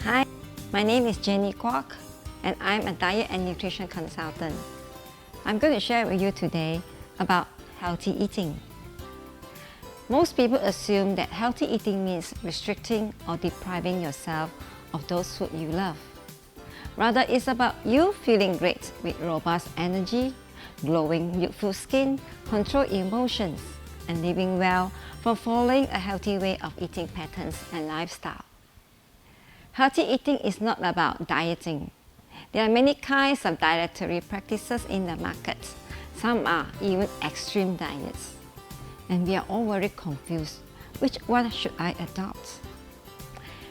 Hi, my name is Jenny Kwok and I'm a diet and nutrition consultant. I'm going to share with you today about healthy eating. Most people assume that healthy eating means restricting or depriving yourself of those food you love. Rather, it's about you feeling great with robust energy, glowing youthful skin, controlled emotions, and living well from following a healthy way of eating patterns and lifestyle. Healthy eating is not about dieting. There are many kinds of dietary practices in the market. Some are even extreme diets. And we are all very confused. Which one should I adopt?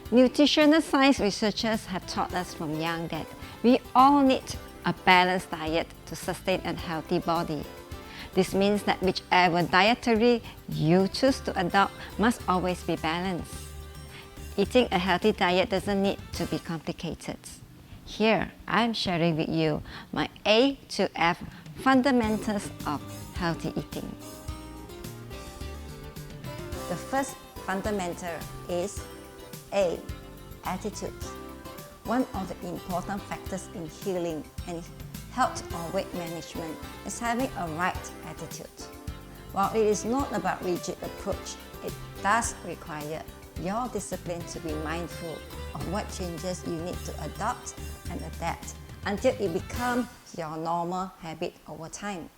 Nutritional science researchers have taught us from young that we all need a balanced diet to sustain a healthy body. This means that whichever dietary you choose to adopt must always be balanced. Eating a healthy diet doesn't need to be complicated. Here, I'm sharing with you my A to F fundamentals of healthy eating. The first fundamental is A, attitude. One of the important factors in healing and health or weight management is having a right attitude. While it is not about rigid approach, it does require your discipline to be mindful of what changes you need to adopt and adapt until it becomes your normal habit over time.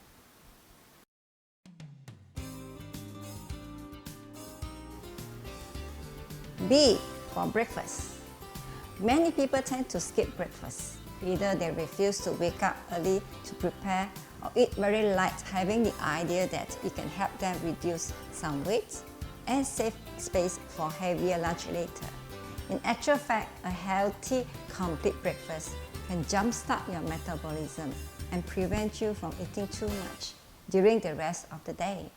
B, for breakfast. Many people tend to skip breakfast. Either they refuse to wake up early to prepare or eat very light, having the idea that it can help them reduce some weight and save space for heavier lunch later. In actual fact, a healthy, complete breakfast can jumpstart your metabolism and prevent you from eating too much during the rest of the day.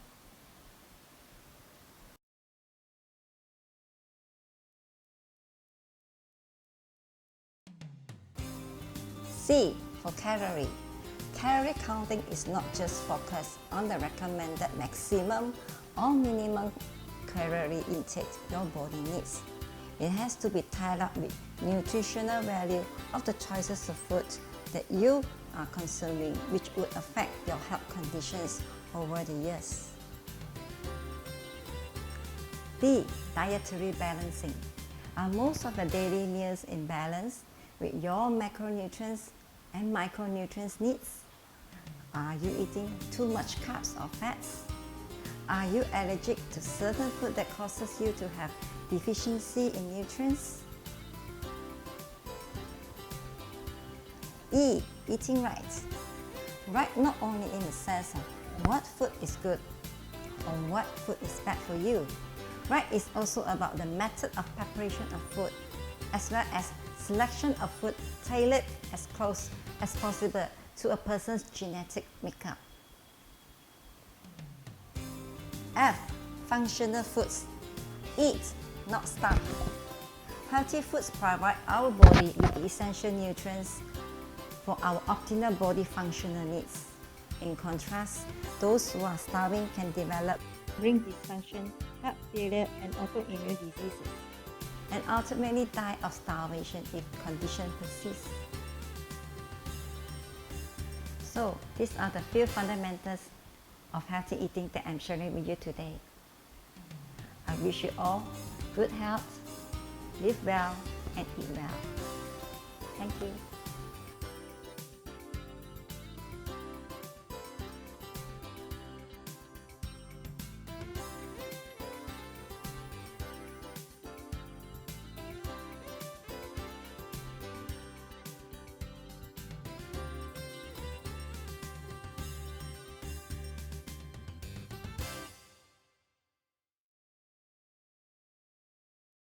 C, for calorie. Calorie counting is not just focused on the recommended maximum or minimum calorie intake your body needs. It has to be tied up with nutritional value of the choices of food that you are consuming, which would affect your health conditions over the years. D, dietary balancing. Are most of the daily meals in balance with your macronutrients and micronutrients needs? Are you eating too much carbs or fats? Are you allergic to certain food that causes you to have deficiency in nutrients? E, eating right. Right not only in the sense of what food is good or what food is bad for you. Right is also about the method of preparation of food, as well as selection of food tailored as close as possible to a person's genetic makeup. F, functional foods. Eat, not starve. Healthy foods provide our body with the essential nutrients for our optimal body functional needs. In contrast, those who are starving can develop ring dysfunction, heart failure, and autoimmune diseases, and ultimately die of starvation if the condition persists. So, these are the few fundamentals of healthy eating that I'm sharing with you today. I wish you all good health, live well, and eat well. Thank you.